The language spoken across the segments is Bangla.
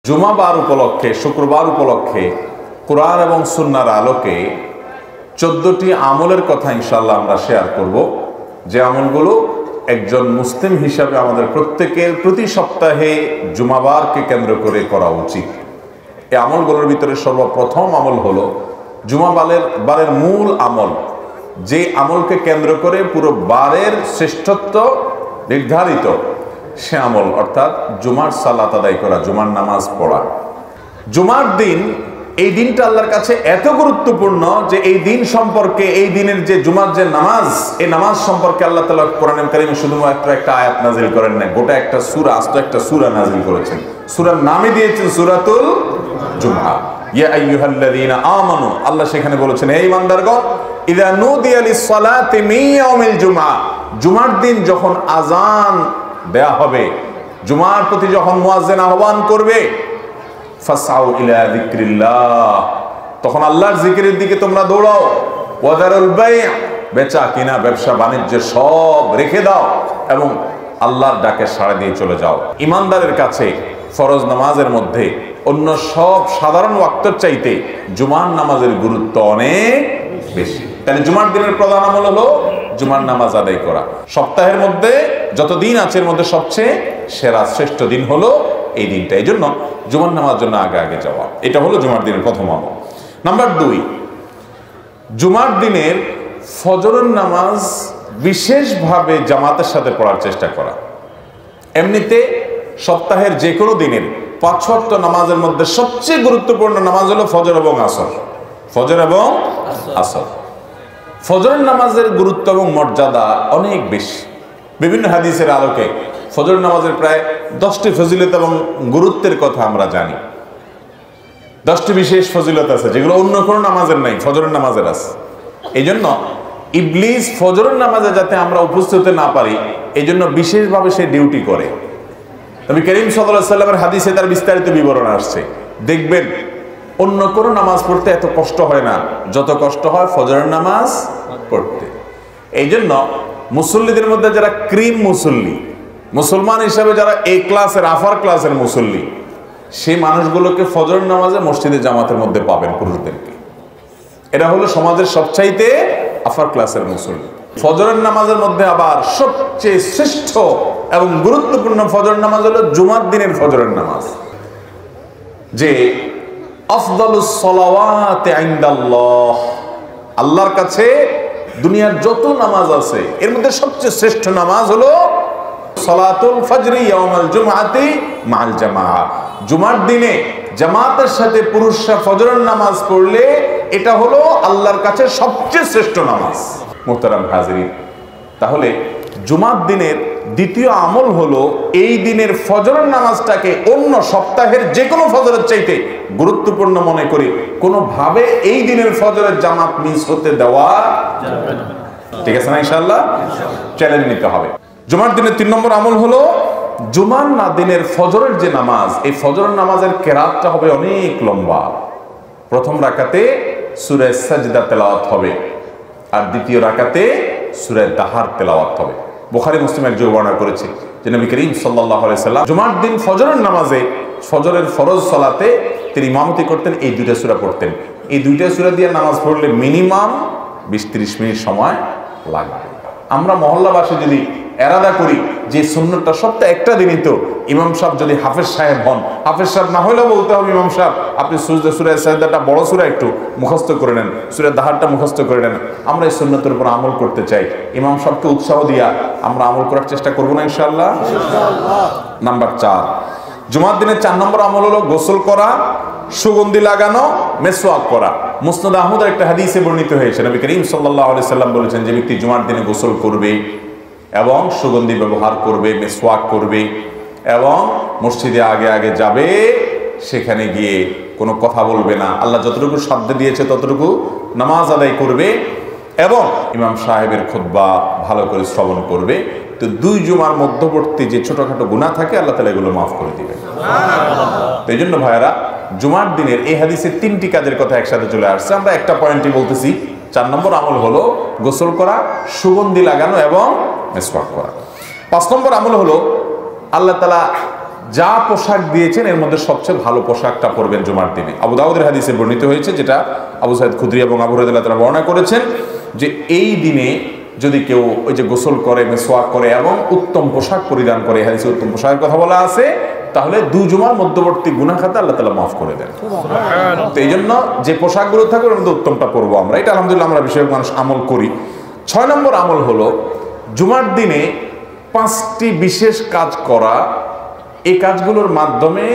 জুমাবার উপলক্ষে, শুক্রবার উপলক্ষে কোরআন এবং সুন্নাহর আলোকে 14টি আমলের কথা ইনশাআল্লাহ আমরা শেয়ার করব, যে আমলগুলো একজন মুসলিম হিসাবে আমাদের প্রত্যেকের প্রতি সপ্তাহে জুমাবারকে কেন্দ্র করে করা উচিত। এই আমলগুলোর ভিতরে সর্বপ্রথম আমল হলো জুমাবারের মূল আমল, যে আমলকে কেন্দ্র করে পুরো বারের শ্রেষ্ঠত্ব নির্ধারিত, সে আমল অর্থাৎ জুমার সালাত আদায় করা, জুমার নামাজ পড়া। জুমার দিন, এই দিনটা আল্লাহর কাছে এত গুরুত্বপূর্ণ যে এই দিন সম্পর্কে, এই দিনের যে জুমার যে নামাজ, এই নামাজ সম্পর্কে আল্লাহ তাআলা কোরআনুল কারীমে শুধুমাত্র একটা আয়াত নাযিল করেন না, গোটা একটা সূরা, আস্ত একটা সূরা নাযিল করেছেন। সূরার নামই দিয়েছেন সূরাতুল জুমআ। ইয়া আইয়ুহাল্লাযীনা আমানু, আল্লাহ সেখানে বলেছেন, হে ঈমানদারগণ, ইযা নুদিয়া লিস-সালাতি মিন ইয়াউমিল জুমআ, জুমার দিন যখন আযান দেয়া হবে, জুমার প্রতি যখন মুয়াজ্জিন আহ্বান করবে, ফাসআউ ইলা যিকরিল্লাহ, তখন আল্লাহর জিকিরের দিকে তোমরা দৌড়াও। ওয়াদারুল বাই', বেচা কিনা, ব্যবসা বাণিজ্য সব রেখে দাও এবং আল্লাহর ডাকে সাড়া দিয়ে চলে যাও। ইমানদারের কাছে ফরজ নামাজের মধ্যে অন্য সব সাধারণ ওয়াক্তের চাইতে জুমার নামাজের গুরুত্ব অনেক বেশি। তাহলে জুমার দিনের প্রধান আমল হলো জুমার নামাজ আদায় করা। সপ্তাহের মধ্যে যত দিন আছে এর মধ্যে সবচেয়ে সেরা শ্রেষ্ঠ দিন হলো এই দিনটা। এই জন্য জুমার নামাজের জন্য আগে আগে যাওয়া, এটা হলো জুমার দিনের প্রথম আমল। নাম্বার 2, জুমার দিনের ফজরের নামাজ বিশেষভাবে জামাতের সাথে পড়ার চেষ্টা করা। এমনিতে সপ্তাহের যে কোনো দিনের 5 ওয়াক্ত নামাজের মধ্যে সবচেয়ে গুরুত্বপূর্ণ নামাজ হলো ফজর এবং আসর। ফজর এবং আসর। ফজরের নামাজের গুরুত্ব এবং মর্যাদা অনেক বেশি। বিভিন্ন হাদিসের আলোকে ফজর নামাজের প্রায় 10টি ফজিলত এবং গুরুত্বের কথা আমরা জানি। 10টি বিশেষ ফজিলত আছে যেগুলো অন্য কোনো নামাজের নাই, ফজরের নামাজের আছে। এই জন্য ইবলিস ফজরের নামাজে যাতে আমরা উপস্থিত হতে না পারি, এই জন্য বিশেষভাবে সে ডিউটি করে। নবী করিম সাল্লাল্লাহু আলাইহি ওয়াসাল্লামের হাদিসে তার বিস্তারিত বিবরণ আসছে। দেখবেন অন্য কোনো নামাজ পড়তে এত কষ্ট হয় না যত কষ্ট হয় ফজরের নামাজ পড়তে। এই জন্য মুসল্লিদের মধ্যে যারা ক্রিম মুসল্লি, মুসলমান হিসাবে যারা এ ক্লাসের, আফার ক্লাসের মুসল্লি, সেই মানুষগুলোকে ফজরের নামাজে মসজিদে জামাতের মধ্যে পাবেন, পুরুষদেরকে। এটা হলো সমাজের সবচাইতে আফার ক্লাসের মুসল্লি। ফজরের নামাজের মধ্যে আবার সবচেয়ে শ্রেষ্ঠ এবং গুরুত্বপূর্ণ ফজর নামাজ হলো জুমার দিনের ফজরের নামাজ, যে আফদালুস সালাওয়াতি ইনদাল্লাহ, আল্লাহর কাছে দুনিয়ার যত নামাজ আছে এর মধ্যে সবচেয়ে শ্রেষ্ঠ নামাজ হলো সালাতুল ফজরি ইয়াউমাল জুমআতি মাআল জামাআ। জুমার দিনে জামাতের সাথে পুরুষরা ফজরের নামাজ পড়লে এটা হলো আল্লাহর কাছে সবচেয়ে শ্রেষ্ঠ নামাজ। মুহতারাম হাজিরিন, তাহলে জুমার দিনের দ্বিতীয় আমল হলো এই দিনের ফজরের নামাজটাকে অন্য সপ্তাহের যে কোনো ফজরের চাইতে গুরুত্বপূর্ণ মনে করি কোনোভাবে এই দিনের ফজরের জামাত মিস হতে দেওয়া যাবে না। ঠিক আছে না? ইনশাআল্লাহ চ্যালেঞ্জ নিতে হবে। জুমার দিনের 3 নম্বর আমল হলো জুমার দিনের ফজরের যে নামাজ, এই ফজরের নামাজের কেরাতটা হবে অনেক লম্বা। প্রথম রাকাতে সূরা সাজদা তেলাওয়াত হবে আর দ্বিতীয় রাকাতে সূরা দাহার তেলাওয়াত হবে। বুখারী মুসলিম একজন বর্ণনা করেছে যে নবী করিম সাল্লাল্লাহু আলাইহি সাল্লাম জুমার দিন ফজরের নামাজে, ফজরের ফরজ সালাতে তিনি ইমামতি করতেন, এই 2টা সূরা পড়তেন। এই 2টা সূরা দিয়ে নামাজ পড়লে মিনিমাম 20-30 মিনিট সময় লাগবে। আমরা মহল্লাবাসী যদি এরাদা করি যে সুন্নতটা সপ্তাহে একটা দিনই তো, ইমাম সাহেব যদি হাফেজ সাহেব হন, হাফেজ সাহেব না হলেও বলতে হবে ইমাম সাহেব আপনি সূরা সাজদাটা বড় সূরা একটু মুখস্থ করে নেন, সূরা দাহারটা মুখস্থ করে নেন। আমরা এই সুন্নতের উপর আমল করতে চাই, ইমাম সাহেবকে উৎসাহ দিয়া আমরা আমল করার চেষ্টা করবো না ইনশাআল্লাহ? নাম্বার 4, জুমার দিনের 4 নম্বর আমল হলো গোসল করা, সুগন্ধি লাগানো, মেসওয়াক করা। মুসনাদ আহমদের একটা হাদিসে বর্ণিত হয়েছে, নবী করিম সাল্লাল্লাহু আলাইহি সাল্লাম বলেছেন, যে ব্যক্তি জুমার দিনে গোসল করবে এবং সুগন্ধি ব্যবহার করবে, মেসওয়াক করবে এবং মসজিদে আগে আগে যাবে, সেখানে গিয়ে কোনো কথা বলবে না, আল্লাহ যতটুকু সাধ্য দিয়েছে ততটুকু নামাজ আদায় করবে এবং ইমাম সাহেবের খুতবা ভালো করে শ্রবণ করবে, তো 2 জুমার মধ্যবর্তী যে ছোটখাটো গুনাহ থাকে আল্লাহ তাআলা এগুলো মাফ করে দিবেন। তো এই জন্য ভাইয়েরা, জুমার দিনের এই হাদিসে 3টি কাজের কথা একসাথে চলে আসছে। আমরা একটা পয়েন্টই বলতেছি। 4 নম্বর আমল হলো গোসল করা, সুগন্ধি লাগানো এবং মেসওয়াক করা। 5 নম্বর আমল হলো আল্লাহ তাআলা যা পোশাক দিয়েছেন এর মধ্যে সবচেয়ে ভালো পোশাকটা পরবেন জুমার দিনে। আবু দাউদের হাদিসে বর্ণিত হয়েছে, যেটা আবু সাঈদ খুদরি এবং আবু হুরায়রা রাদিয়াল্লাহু আনহু বর্ণনা করেছেন, যে এই দিনে যদি কেউ ওই যে গোসল করে, মিসওয়াক করে এবং উত্তম পোশাক পরিধান করে, হাদিসে উত্তম পোশাকের কথা বলা আছে, তাহলে দুই জুমার মধ্যবর্তী গুনাহ খাতা আল্লাহ তাআলা মাফ করে দেন। তো এই জন্য যে পোশাকগুলো থাকবে ওর মধ্যে উত্তমটা পরবো আমরা। এটা আলহামদুলিল্লাহ আমরা বেশিরভাগ মানুষ আমল করি। 6 নম্বর আমল হলো জুমার দিনে 5টি বিশেষ কাজ করা। এই কাজগুলোর মাধ্যমে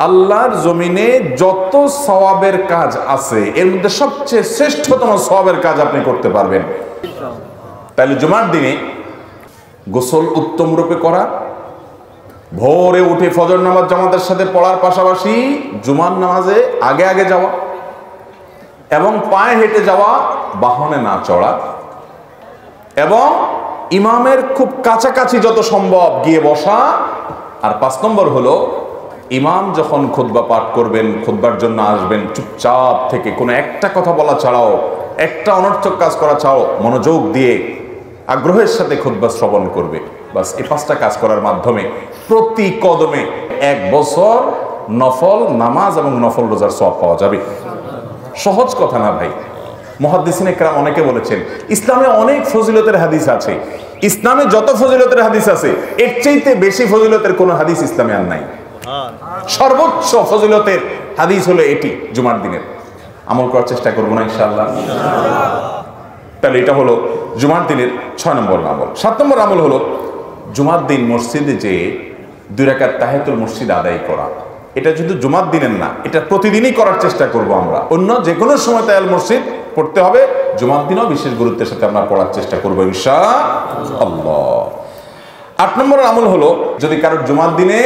আল্লাহর জমিনে যত সওয়াবের কাজ আছে এর মধ্যে সবচেয়ে শ্রেষ্ঠতম সওয়াবের কাজ আপনি করতে পারবেন। তাহলে জুমার দিনে গোসল উত্তম রূপে করা, ভোরে উঠে ফজর নামাজ জামাতের সাথে পড়ার পাশাপাশি জুমার নামাজে আগে আগে যাওয়া এবং পায়ে হেঁটে যাওয়া, বাহনে না চড়া, এবং ইমামের খুব কাছাকাছি যত সম্ভব গিয়ে বসা। আর 5 নম্বর হলো ইমাম যখন খুতবা পাঠ করবেন, খুতবার জন্য আসবেন, চুপচাপ থেকে কোনো একটা কথা বলা ছাড়াও, একটা অনর্থক কাজ করা ছাড়াও মনোযোগ দিয়ে আগ্রহের সাথে খুতবা শ্রবণ করবে। বাস এই 5টা কাজ করার মাধ্যমে প্রতি কদমে 1 বছর নফল নামাজ এবং নফল রোজার সওয়াব পাওয়া যাবে। সহজ কথা না ভাই। মুহাদ্দিসিনে কেরাম অনেকে বলেছেন ইসলামে অনেক ফজিলতের হাদিস আছে, ইসলামে যত ফজিলতের হাদিস আছে এর চাইতে বেশি ফজিলতের কোনো হাদিস ইসলামে আর নাই। সর্বোচ্চ ফজিলতের হাদিস হলো এটি জুমার দিনের। আমল করার চেষ্টা করবো না ইনশাআল্লাহ? তাহলে এটা হলো জুমার দিনের 6 নম্বর আমল। 7 নম্বর আমল হলো জুমার দিন মসজিদে যে 2 রাকাত তাহিয়াতুল মসজিদ আদায় করা। এটা শুধু জুমার দিনের না, এটা প্রতিদিনই করার চেষ্টা করব আমরা। অন্য যে কোনো সময় তাহিয়াতুল মসজিদ পড়তে হবে, জুমার দিনও বিশেষ গুরুত্বের সাথে আমরা পড়ার চেষ্টা করবো ইনশাআল্লাহ। 8 নম্বর আমল হলো যদি কারোর জুমার দিনে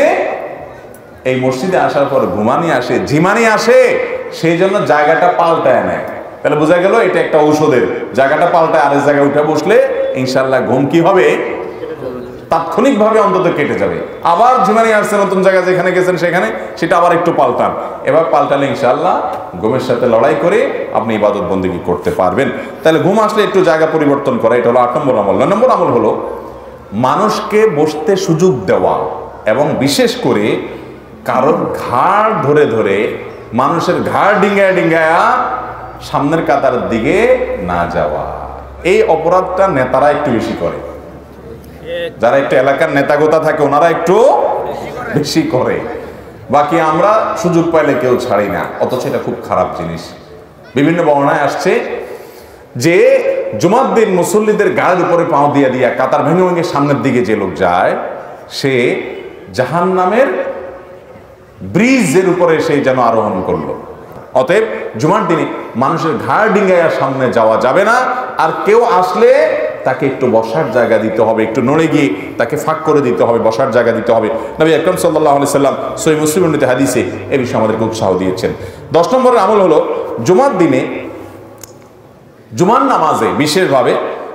এই মসজিদে আসার পর ঘুমানি আসে, ঝিমানি আসে, সেই জন্য জায়গাটা পাল্টায় নেয়, তাহলে বোঝা গেল এটা একটা ঔষধের। জায়গাটা পাল্টায় আরেক জায়গায় উঠে বসলে ইনশাআল্লাহ ঘুম কি হবে, তাৎক্ষণিকভাবে অন্তত কেটে যাবে। আবার ঝিমানি আসছে নতুন জায়গায়, যেখানে গেছেন সেখানে সেটা আবার একটু পাল্টান। এবার পাল্টালে ইনশাআল্লাহ ঘুমের সাথে লড়াই করে আপনি ইবাদত বন্দেগী করতে পারবেন। তাহলে ঘুম আসলে একটু জায়গা পরিবর্তন করা, এটা হলো 8 নম্বর আমল। 9 নম্বর আমল হলো মানুষকে বসতে সুযোগ দেওয়া এবং বিশেষ করে কারোর ঘাড় ধরে ধরে মানুষের ঘাড় ডিঙ্গায়া ডিঙ্গায়া সামনের কাতারের দিকে না যাওয়া। এই অপরাধটা নেতারা একটু বেশি করে, যারা একটু এলাকার নেতাগোতা থাকে ওনারা একটু বেশি করে, বাকি আমরা সুযোগ পাইলে কেউ ছাড়ি না, অথচ এটা খুব খারাপ জিনিস। বিভিন্ন বর্ণনায় আসছে যে জুমার দিন মুসল্লিদের গায়ের উপরে পাও দিয়া দিয়া কাতার ভেঙে ভেঙে সামনের দিকে যে লোক যায় সে জাহান্নামের ব্রিজের উপরে সেই যেন আরোহণ করলো। অতএব জুমার দিনে মানুষের ঘাড় ডিঙ্গাইয়া সামনে যাওয়া যাবে না। আর কেউ আসলে তাকে একটু বসার জায়গা দিতে হবে, একটু নড়ে গিয়ে তাকে ফাঁক করে দিতে হবে, বসার জায়গা দিতে হবে। নবী আকরাম সাল্লাল্লাহু আলাইহি সাল্লাম সহিহ মুসলিম বর্ণিত হাদিসে এই বিষয়ে আমাদেরকে উৎসাহ দিয়েছেন। 10 নম্বরের আমল হলো জুমার দিনে জুমার নামাজে বিশেষভাবে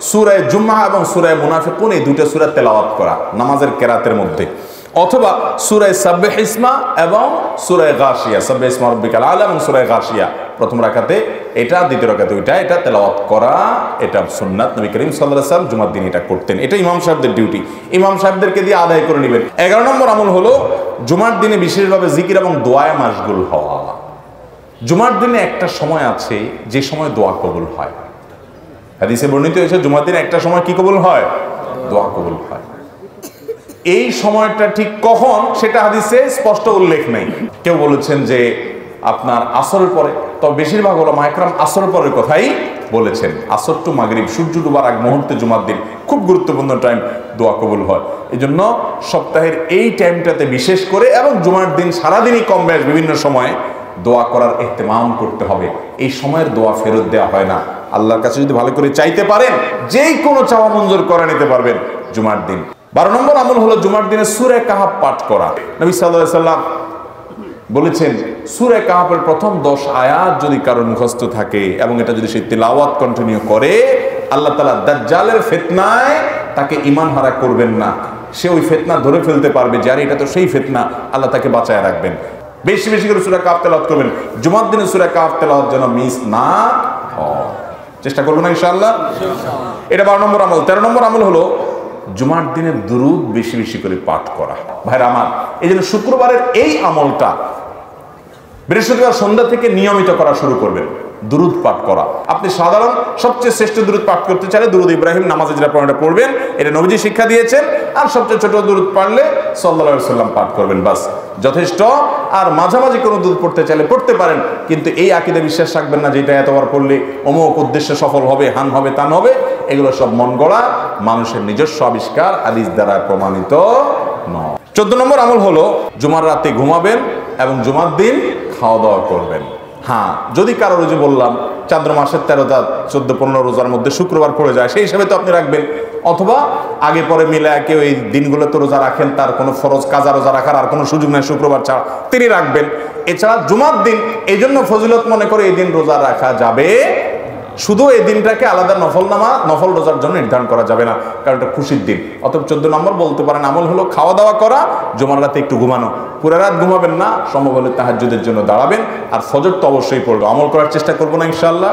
সূরা জুমআ এবং সূরা মুনাফিকুন এই দুটো সূরা তেলাওয়াত করা নামাজের কেরাতের মধ্যে, অথবা সূরা সাব্বিহ ইসমা এবং সূরা গাশিয়া, সাব্বিহ ইসমা রাব্বিকাল আলা এবং সূরা গাশিয়া প্রথম রাকাতে এটা, দ্বিতীয় রাকাতে ওইটা, এটা তেলাওয়াত করা, এটা সুন্নাত। নবী করিম সাল্লাল্লাহু আলাইহি ওয়াসাল্লাম জুমার দিন এটা করতেন। এটা ইমাম সাহেবদের ডিউটি, ইমাম সাহেবদেরকে দিয়ে আদায় করে নেবেন। 11 নম্বর আমল হলো জুমার দিনে বিশেষভাবে জিকির এবং দোয়ায় মাশগুল হওয়া। জুমার দিনে একটা সময় আছে যে সময় দোয়া কবুল হয়। হাদিসে বর্ণিত হয়েছে জুমার দিনে একটা সময় কি কবুল হয়, দোয়া কবুল হয়। এই সময়টা ঠিক কখন সেটা হাদিসে স্পষ্ট উল্লেখ নেই। কেউ বলেছেন যে আপনার আসরের পরে, তবে বেশিরভাগ ওলামা ইকরাম আসরের পরের কথাই বলেছেন। আসর টু মাগরিব, সূর্য ডুবার আগ মুহূর্তে জুমার দিন খুব গুরুত্বপূর্ণ টাইম, দোয়া কবুল হয়। এই জন্য সপ্তাহের এই টাইমটাতে বিশেষ করে এবং জুমার দিন সারাদিনই কম বেশ বিভিন্ন সময়ে দোয়া করার ইহতিমাম করতে হবে। এই সময়ের দোয়া ফেরত দেওয়া হয় না। আল্লাহর কাছে যদি ভালো করে চাইতে পারেন যেই কোনো চাওয়া মঞ্জুর করে নিতে পারবেন জুমার দিন। 12 নম্বর আমল হলো জুমার দিনে সূরা কাহাফ পাঠ করা। নবী সাল্লাল্লাহু আলাইহি সাল্লাম বলেছেন সূরা কাহাফের প্রথম 10 আয়াত যদি কারো মুখস্থ থাকে এবং এটা যদি সে তিলাওয়াত কন্টিনিউ করে, আল্লাহ তাআলা দাজ্জালের ফিতনায় তাকে ঈমান হারা করবেন না। সে ওই ফিতনা ধরে ফেলতে পারবে যে আরে এটা তো সেই ফিতনা, আল্লাহ তাকে বাঁচায় রাখবেন। বেশি বেশি করে সূরা কাহাফ তেলাওয়াত করবেন। জুমার দিনে সূরা কাহাফ তেলাওয়াত যেন মিস না হয়, চেষ্টা করবেন ইনশাআল্লাহ। এটা 12 নম্বর আমল। 13 নম্বর আমল হলো জুমার দিনের দুরূদ বেশি বেশি করে পাঠ করা। ভাইরা আমার, এই জন্য শুক্রবারের এই আমলটা বৃহস্পতিবার সন্ধ্যা থেকে নিয়মিত করা শুরু করবেন। দুরূদ পাঠ করা, আপনি সাধারণ সবচেয়ে শ্রেষ্ঠ দুরূদ পাঠ করতে চাইলে দুরূদ ইব্রাহিম নামাজে যেটা পড়বেন, এটা নবীজি শিক্ষা দিয়েছেন। আর সবচেয়ে ছোট দুরূদ পারলে সাল্লাল্লাহু আলাইহি সাল্লাম পাঠ করবেন, বাস যথেষ্ট। আর মাঝামাঝি কোনো দুরূদ পড়তে চাইলে পড়তে পারেন, কিন্তু এই আকীদা বিশ্বাস রাখবেন না যেটা এতবার পড়লে অমুক উদ্দেশ্যে সফল হবে, হান হবে, তান হবে। এগুলো সব মন গড়া, মানুষের নিজস্ব আবিষ্কার, হাদিস দ্বারা প্রমাণিত নয়। 14 নম্বর আমল হলো জুমার রাতে ঘুমাবেন এবং জুমার দিন খাওয়া দাওয়া করবেন। হ্যাঁ, যদি কারো যে বললাম চান্দ্র মাসের 13টা 14-15 রোজার মধ্যে শুক্রবার পড়ে যায়, সেই হিসাবে তো আপনি রাখবেন, অথবা আগে পরে মিলে কেউ এই দিনগুলোতে রোজা রাখেন, তার কোনো ফরজ কাজা রোজা রাখার আর কোনো সুযোগ নেই শুক্রবার ছাড়া, তিনি রাখবেন। এছাড়া জুমার দিন এই জন্য ফজিলত মনে করে এই দিন রোজা রাখা যাবে, শুধু এই দিনটাকে আলাদা নফল রোজার জন্য নির্ধারণ করা যাবে না, কারণ এটা খুশির দিন। অতএব 14 নম্বর বলতে পারেন আমল হলো খাওয়া দাওয়া করা, জুমার রাতে একটু ঘুমানো। পুরো রাত ঘুমাবেন না, সম্ভব হলে তাহাজ্জুদের জন্য দাঁড়াবেন, আর ফজর তো অবশ্যই পড়বে। আমল করার চেষ্টা করবো না ইনশাআল্লাহ।